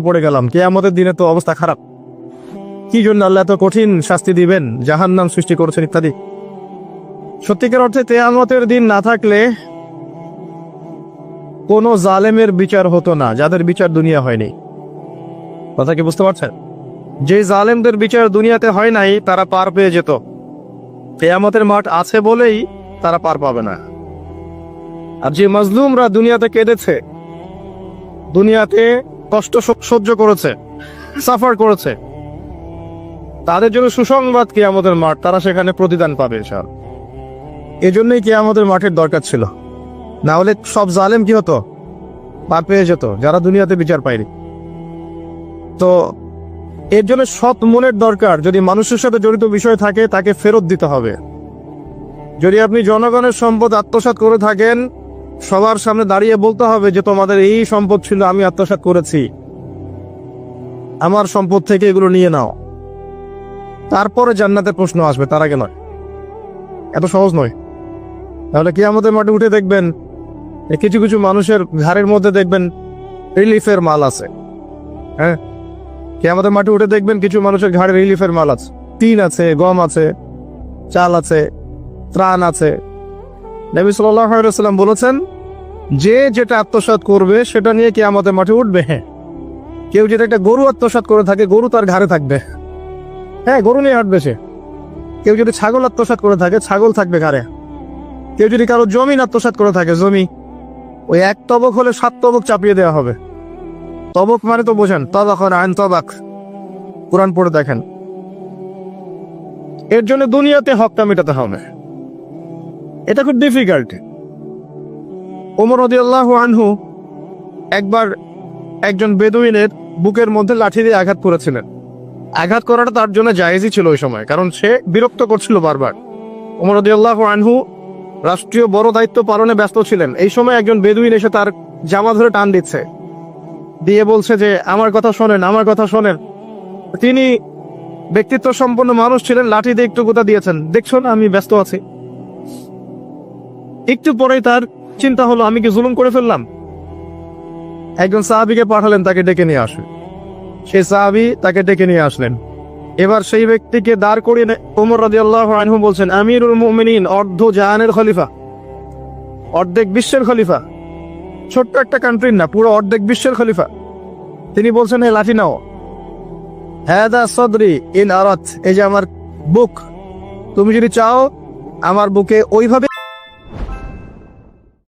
পড়ে গেলাম, কিয়ামতের দিনে তো অবস্থা খারাপ, কি জন্য আল্লাহ এত কঠিন শাস্তি দিবেন, জাহান্নাম সৃষ্টি করেছেন ইত্যাদি। সত্যিকার অর্থে কিয়ামতের দিন না থাকলে কোন জালেমের বিচার হতো না, যাদের বিচার দুনিয়া হয়নি। কথা কি বুঝতে পারছেন? যে জালেমদের বিচার দুনিয়াতে হয় নাই তারা পার পেয়ে যেত, কিয়ামতের মাঠ আছে বলেই তারা পার পাবে না। আর যে মাজলুমরা দুনিয়াতে কেঁদেছে, দুনিয়াতে কষ্ট সহ্য করেছে, সাফার করেছে, তাদের জন্য সুসংবাদ কিয়ামতের মাঠ, তারা সেখানে প্রতিদান পাবে ইনশাআল্লাহ। এজন্যই কিয়ামতের মাঠের দরকার ছিল, না হলে সব জালেম কি হতো, পার পেয়ে যেত, যারা দুনিয়াতে বিচার পায়নি। তো এর জন্য সৎ মনের দরকার। যদি মানুষের সাথে জড়িত বিষয় থাকে তাকে ফেরত দিতে হবে। যদি আপনি জনগণের সম্পদ আত্মসাৎ করে থাকেন, সবার সামনে দাঁড়িয়ে বলতে হবে যে তোমাদের এই সম্পদ ছিল, আমি আত্মসাৎ করেছি, আমার সম্পদ থেকে এগুলো নিয়ে নাও। তারপরে জান্নাতের প্রশ্ন আসবে, তার আগে নয়। এত সহজ নয়। তাহলে কিয়ামতের মাঠে উঠে দেখবেন কিছু কিছু মানুষের ঘাড়ের মধ্যে দেখবেন রিলিফের মাল আছে। হ্যাঁ, কিয়ামতের মাঠে উঠে দেখবেন কিছু মানুষের ঘাড়ে রিলিফের মাল আছে, টিন আছে, গম আছে, চাল আছে, ত্রাণ আছে। নবী সাল্লাল্লাহু আলাইহি ওয়াসাল্লাম বলেছেন, যে যেটা আত্মসাৎ করবে সেটা নিয়ে কিয়ামতের মাঠে উঠবে। হ্যাঁ, কেউ যদি একটা গরু আত্মসাৎ করে থাকে, গরু তার ঘাড়ে থাকবে। হ্যাঁ, গরু নিয়ে হাঁটবে সে। কেউ যদি ছাগল আত্মসাৎ করে থাকে, ছাগল থাকবে ঘাড়ে। কেউ যদি কারো জমিন আত্মসাৎ করে থাকে, জমি, ওই এক তবক হলে 7 তবক চাপিয়ে দেওয়া হবে। তবক মানে তো বোঝেন, তবাক আইন তবাক, কোরআন পড়ে দেখেন। এর জন্য দুনিয়াতে হকটা মেটাতে হবে, এটা খুব ডিফিকাল্ট। ওমর রাদিয়াল্লাহু আনহু একবার একজন বেদুইনের বুকের মধ্যে লাঠি দিয়ে আঘাত করেছিলেন। আঘাত করাটা তার জন্য জায়েজই ছিল ওই সময়, কারণ সে বিরক্ত করছিল বারবার। ওমর রাদিয়াল্লাহু আনহু রাষ্ট্রীয় বড় দায়িত্ব পালনে ব্যস্ত ছিলেন। এই সময় একজন বেদুইন এসে তার জামা ধরে টান দিচ্ছে, দিয়ে বলছে যে আমার কথা শোনেন, আমার কথা শোনেন। তিনি ব্যক্তিত্ব সম্পন্ন মানুষ ছিলেন, লাঠি দিয়ে একটু গোতা দিয়েছেন, দেখছো না আমি ব্যস্ত আছি। একটু পরেই তার চিন্তা হলো, আমি কি জুলুম করে ফেললাম? একজন সাহাবীকে পাঠালেন তাকে ডেকে নিয়ে আসেন। সেই সাহাবী তাকে ডেকে নিয়ে আসলেন। এবার সেই ব্যক্তিকে দাঁড় করিয়ে ওমর রাদিয়াল্লাহু আনহু বলছেন, আমিরুল মুমিনিন, অর্ধ জাহানের খলিফা, অর্ধেক বিশ্বের খলিফা, ছোট্ট একটা কান্ট্রির না, পুরো অর্ধেক বিশ্বের খলিফা। তিনি বলছেন, হে লাঠি নাও। হাদা সদরি ইন আরাত, এই যে আমার বুক, তুমি যদি চাও আমার বুকে ওইভাবে